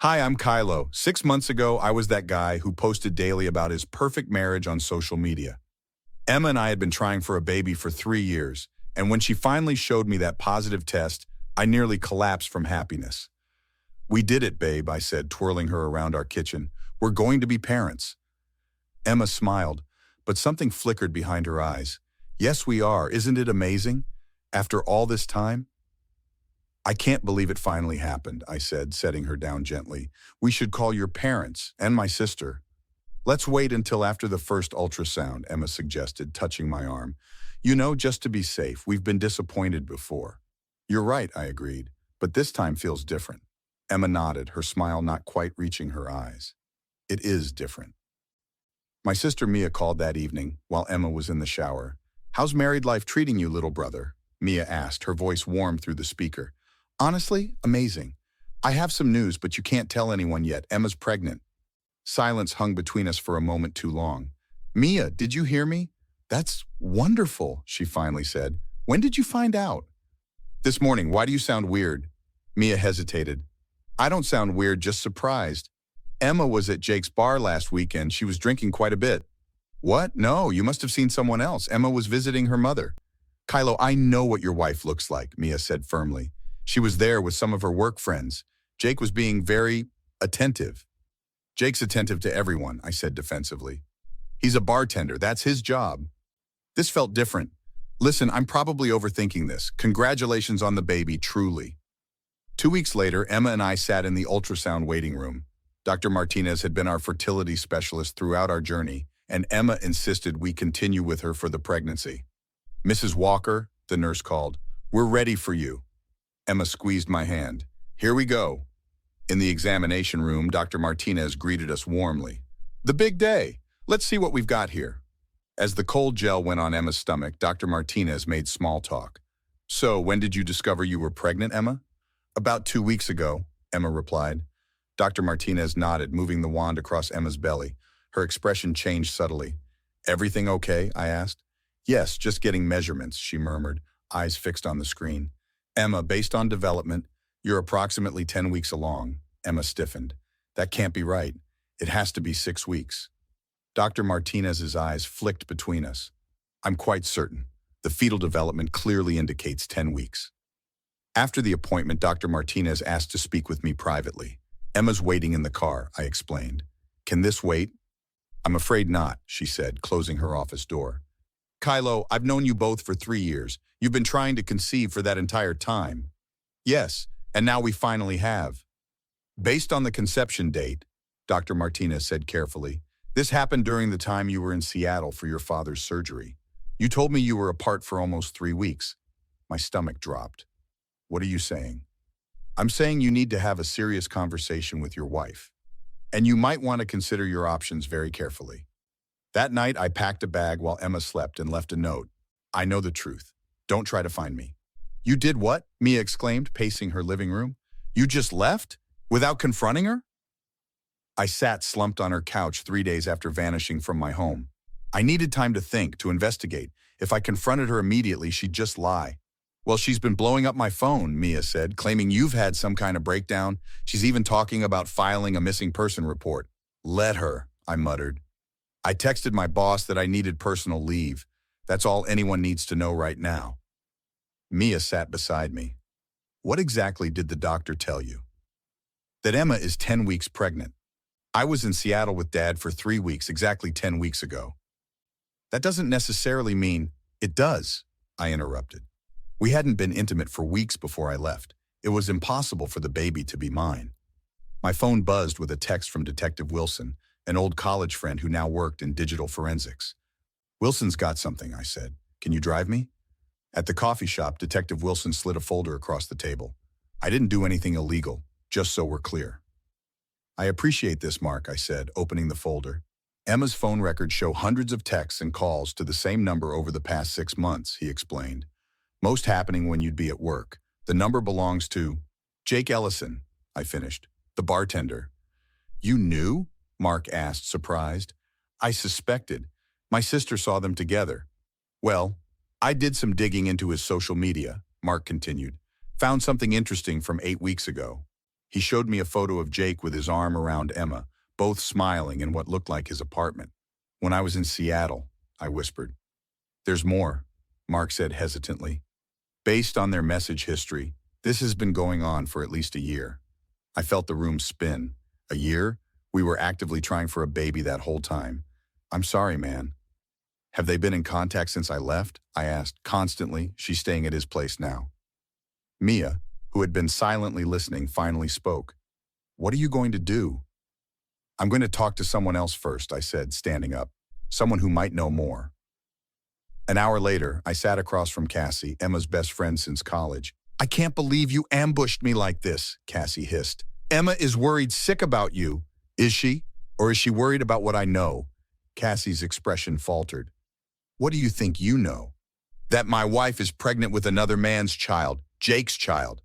Hi, I'm Kylo. 6 months ago, I was that guy who posted daily about his perfect marriage on social media. Emma and I had been trying for a baby for 3 years, and when she finally showed me that positive test, I nearly collapsed from happiness. We did it, babe, I said, twirling her around our kitchen. We're going to be parents. Emma smiled, but something flickered behind her eyes. Yes, we are. Isn't it amazing? After all this time? I can't believe it finally happened, I said, setting her down gently. We should call your parents and my sister. Let's wait until after the first ultrasound, Emma suggested, touching my arm. You know, just to be safe, we've been disappointed before. You're right, I agreed, but this time feels different. Emma nodded, her smile not quite reaching her eyes. It is different. My sister Mia called that evening while Emma was in the shower. How's married life treating you, little brother? Mia asked, her voice warm through the speaker. Honestly, amazing. I have some news, but you can't tell anyone yet. Emma's pregnant. Silence hung between us for a moment too long. Mia, did you hear me? That's wonderful, she finally said. When did you find out? This morning. Why do you sound weird? Mia hesitated. I don't sound weird, just surprised. Emma was at Jake's bar last weekend. She was drinking quite a bit. What? No, you must have seen someone else. Emma was visiting her mother. Kylo, I know what your wife looks like, Mia said firmly. She was there with some of her work friends. Jake was being very attentive. Jake's attentive to everyone, I said defensively. He's a bartender. That's his job. This felt different. Listen, I'm probably overthinking this. Congratulations on the baby, truly. 2 weeks later, Emma and I sat in the ultrasound waiting room. Dr. Martinez had been our fertility specialist throughout our journey, and Emma insisted we continue with her for the pregnancy. Mrs. Walker, the nurse called, we're ready for you. Emma squeezed my hand. Here we go. In the examination room, Dr. Martinez greeted us warmly. The big day. Let's see what we've got here. As the cold gel went on Emma's stomach, Dr. Martinez made small talk. So, when did you discover you were pregnant, Emma? About 2 weeks ago, Emma replied. Dr. Martinez nodded, moving the wand across Emma's belly. Her expression changed subtly. Everything okay? I asked. Yes, just getting measurements, she murmured, eyes fixed on the screen. Emma, based on development, you're approximately 10 weeks along. Emma stiffened. That can't be right. It has to be 6 weeks. Dr. Martinez's eyes flicked between us. I'm quite certain. The fetal development clearly indicates 10 weeks. After the appointment, Dr. Martinez asked to speak with me privately. Emma's waiting in the car, I explained. Can this wait? I'm afraid not, she said, closing her office door. Kylo, I've known you both for 3 years. You've been trying to conceive for that entire time. Yes, and now we finally have. Based on the conception date, Dr. Martinez said carefully, this happened during the time you were in Seattle for your father's surgery. You told me you were apart for almost 3 weeks. My stomach dropped. What are you saying? I'm saying you need to have a serious conversation with your wife. And you might want to consider your options very carefully. That night, I packed a bag while Emma slept and left a note. I know the truth. Don't try to find me. You did what? Mia exclaimed, pacing her living room. You just left? Without confronting her? I sat slumped on her couch 3 days after vanishing from my home. I needed time to think, to investigate. If I confronted her immediately, she'd just lie. Well, she's been blowing up my phone, Mia said, claiming you've had some kind of breakdown. She's even talking about filing a missing person report. Let her, I muttered. I texted my boss that I needed personal leave. That's all anyone needs to know right now. Mia sat beside me. What exactly did the doctor tell you? That Emma is 10 weeks pregnant. I was in Seattle with Dad for 3 weeks, exactly 10 weeks ago. That doesn't necessarily mean it does, I interrupted. We hadn't been intimate for weeks before I left. It was impossible for the baby to be mine. My phone buzzed with a text from Detective Wilson, an old college friend who now worked in digital forensics. Wilson's got something, I said. Can you drive me? At the coffee shop, Detective Wilson slid a folder across the table. I didn't do anything illegal, just so we're clear. I appreciate this, Mark, I said, opening the folder. Emma's phone records show hundreds of texts and calls to the same number over the past 6 months, he explained. Most happening when you'd be at work. The number belongs to Jake Ellison, I finished, the bartender. You knew? Mark asked, surprised. I suspected. My sister saw them together. Well, I did some digging into his social media, Mark continued. Found something interesting from 8 weeks ago. He showed me a photo of Jake with his arm around Emma, both smiling in what looked like his apartment. When I was in Seattle, I whispered. There's more, Mark said hesitantly. Based on their message history, this has been going on for at least a year. I felt the room spin. A year? We were actively trying for a baby that whole time. I'm sorry, man. Have they been in contact since I left? I asked. Constantly. She's staying at his place now. Mia, who had been silently listening, finally spoke. What are you going to do? I'm going to talk to someone else first, I said, standing up. Someone who might know more. An hour later, I sat across from Cassie, Emma's best friend since college. I can't believe you ambushed me like this, Cassie hissed. Emma is worried sick about you. Is she? Or is she worried about what I know? Cassie's expression faltered. What do you think you know? That my wife is pregnant with another man's child, Jake's child.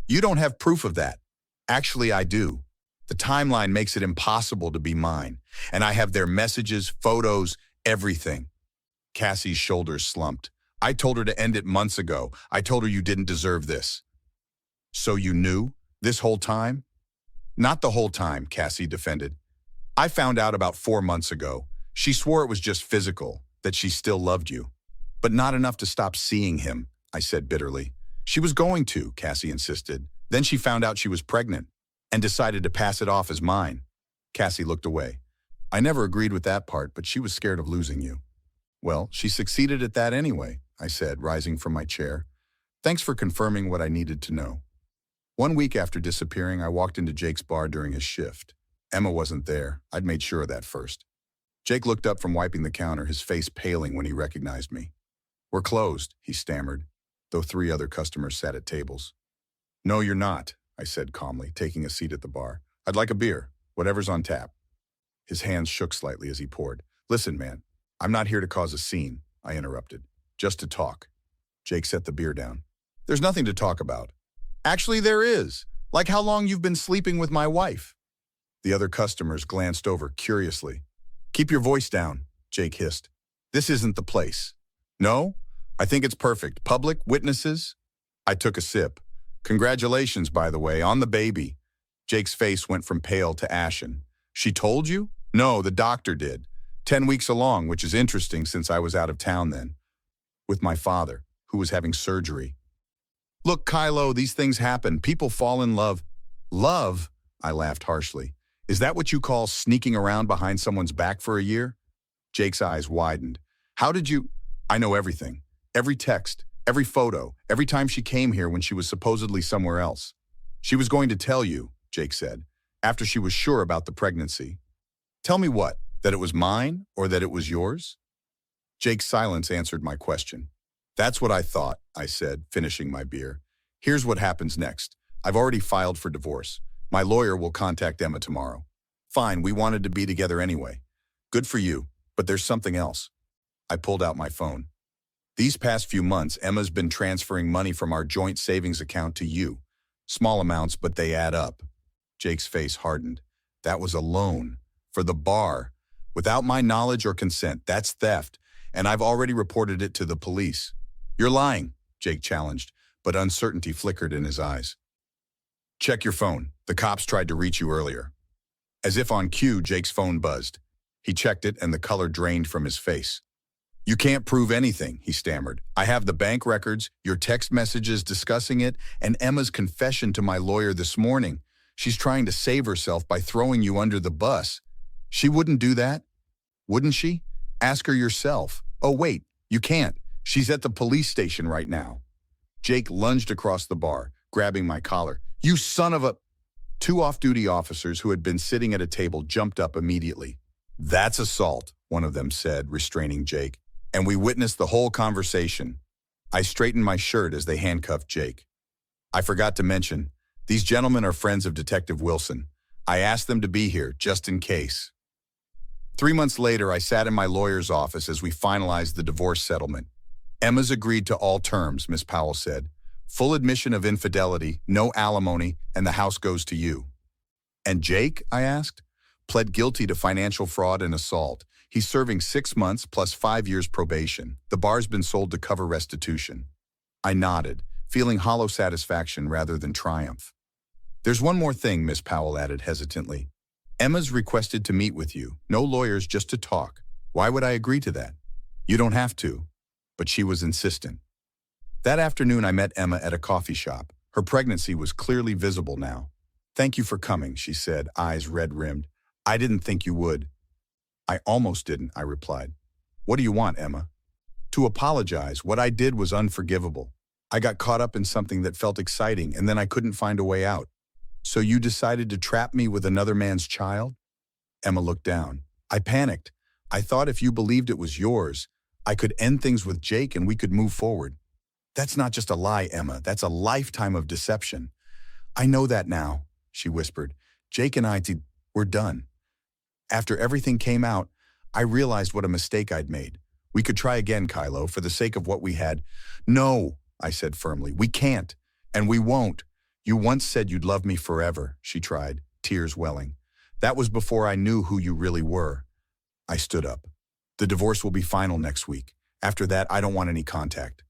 You don't have proof of that. Actually, I do. The timeline makes it impossible to be mine, and I have their messages, photos, everything. Cassie's shoulders slumped. I told her to end it months ago. I told her you didn't deserve this. So you knew this whole time? Not the whole time, Cassie defended. I found out about 4 months ago. She swore it was just physical, that she still loved you. But not enough to stop seeing him, I said bitterly. She was going to, Cassie insisted. Then she found out she was pregnant and decided to pass it off as mine. Cassie looked away. I never agreed with that part, but she was scared of losing you. Well, she succeeded at that anyway, I said, rising from my chair. Thanks for confirming what I needed to know. 1 week after disappearing, I walked into Jake's bar during his shift. Emma wasn't there. I'd made sure of that first. Jake looked up from wiping the counter, his face paling when he recognized me. We're closed, he stammered, though 3 other customers sat at tables. No, you're not, I said calmly, taking a seat at the bar. I'd like a beer, whatever's on tap. His hands shook slightly as he poured. Listen, man, I'm not here to cause a scene, I interrupted. Just to talk. Jake set the beer down. There's nothing to talk about. Actually, there is. Like how long you've been sleeping with my wife. The other customers glanced over curiously. Keep your voice down, Jake hissed. This isn't the place. No? I think it's perfect. Public, witnesses? I took a sip. Congratulations, by the way, on the baby. Jake's face went from pale to ashen. She told you? No, the doctor did. 10 weeks along, which is interesting since I was out of town then. With my father, who was having surgery. Look, Kylo, these things happen. People fall in love. Love? I laughed harshly. Is that what you call sneaking around behind someone's back for a year? Jake's eyes widened. How did you? I know everything. Every text, every photo, every time she came here when she was supposedly somewhere else. She was going to tell you, Jake said, after she was sure about the pregnancy. Tell me what? That it was mine or that it was yours? Jake's silence answered my question. That's what I thought, I said, finishing my beer. Here's what happens next. I've already filed for divorce. My lawyer will contact Emma tomorrow. Fine, we wanted to be together anyway. Good for you, but there's something else. I pulled out my phone. These past few months, Emma's been transferring money from our joint savings account to you. Small amounts, but they add up. Jake's face hardened. That was a loan. For the bar. Without my knowledge or consent, that's theft, and I've already reported it to the police. You're lying, Jake challenged, but uncertainty flickered in his eyes. Check your phone. The cops tried to reach you earlier. As if on cue, Jake's phone buzzed. He checked it and the color drained from his face. You can't prove anything, he stammered. I have the bank records, your text messages discussing it, and Emma's confession to my lawyer this morning. She's trying to save herself by throwing you under the bus. She wouldn't do that, wouldn't she? Ask her yourself. Oh, wait, you can't. She's at the police station right now. Jake lunged across the bar, grabbing my collar. You son of a... 2 off-duty officers who had been sitting at a table jumped up immediately. That's assault, one of them said, restraining Jake. And we witnessed the whole conversation. I straightened my shirt as they handcuffed Jake. I forgot to mention, these gentlemen are friends of Detective Wilson. I asked them to be here, just in case. 3 months later, I sat in my lawyer's office as we finalized the divorce settlement. Emma's agreed to all terms, Miss Powell said. Full admission of infidelity, no alimony, and the house goes to you. And Jake, I asked? Pled guilty to financial fraud and assault. He's serving 6 months plus 5 years probation. The bar's been sold to cover restitution. I nodded, feeling hollow satisfaction rather than triumph. There's one more thing, Miss Powell added hesitantly. Emma's requested to meet with you. No lawyers, just to talk. Why would I agree to that? You don't have to. But she was insistent. That afternoon, I met Emma at a coffee shop. Her pregnancy was clearly visible now. Thank you for coming, she said, eyes red-rimmed. I didn't think you would. I almost didn't, I replied. What do you want, Emma? To apologize. What I did was unforgivable. I got caught up in something that felt exciting, and then I couldn't find a way out. So you decided to trap me with another man's child? Emma looked down. I panicked. I thought if you believed it was yours, I could end things with Jake and we could move forward. That's not just a lie, Emma. That's a lifetime of deception. I know that now, she whispered. Jake and we're done. After everything came out, I realized what a mistake I'd made. We could try again, Kylo, for the sake of what we had. No, I said firmly. We can't, and we won't. You once said you'd love me forever, she tried, tears welling. That was before I knew who you really were. I stood up. The divorce will be final next week. After that, I don't want any contact.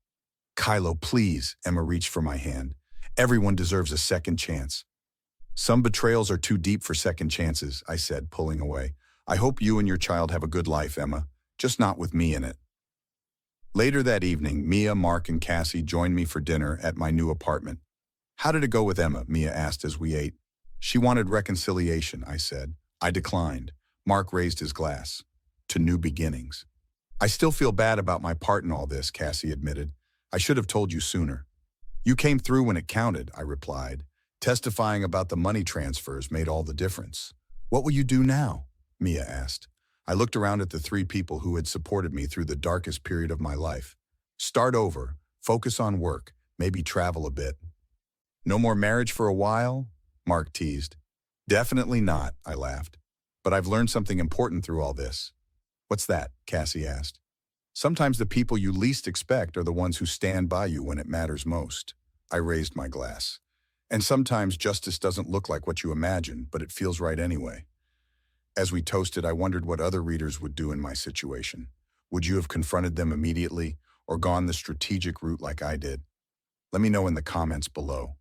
Kylo, please, Emma reached for my hand. Everyone deserves a second chance. Some betrayals are too deep for second chances, I said, pulling away. I hope you and your child have a good life, Emma, just not with me in it. Later that evening, Mia, Mark, and Cassie joined me for dinner at my new apartment. How did it go with Emma? Mia asked as we ate. She wanted reconciliation, I said. I declined. Mark raised his glass. To new beginnings. I still feel bad about my part in all this, Cassie admitted. I should have told you sooner. You came through when it counted, I replied. Testifying about the money transfers made all the difference. What will you do now? Mia asked. I looked around at the three people who had supported me through the darkest period of my life. Start over, focus on work, maybe travel a bit. No more marriage for a while? Mark teased. Definitely not, I laughed. But I've learned something important through all this. What's that? Cassie asked. Sometimes the people you least expect are the ones who stand by you when it matters most. I raised my glass. And sometimes justice doesn't look like what you imagine, but it feels right anyway. As we toasted, I wondered what other readers would do in my situation. Would you have confronted them immediately or gone the strategic route like I did? Let me know in the comments below.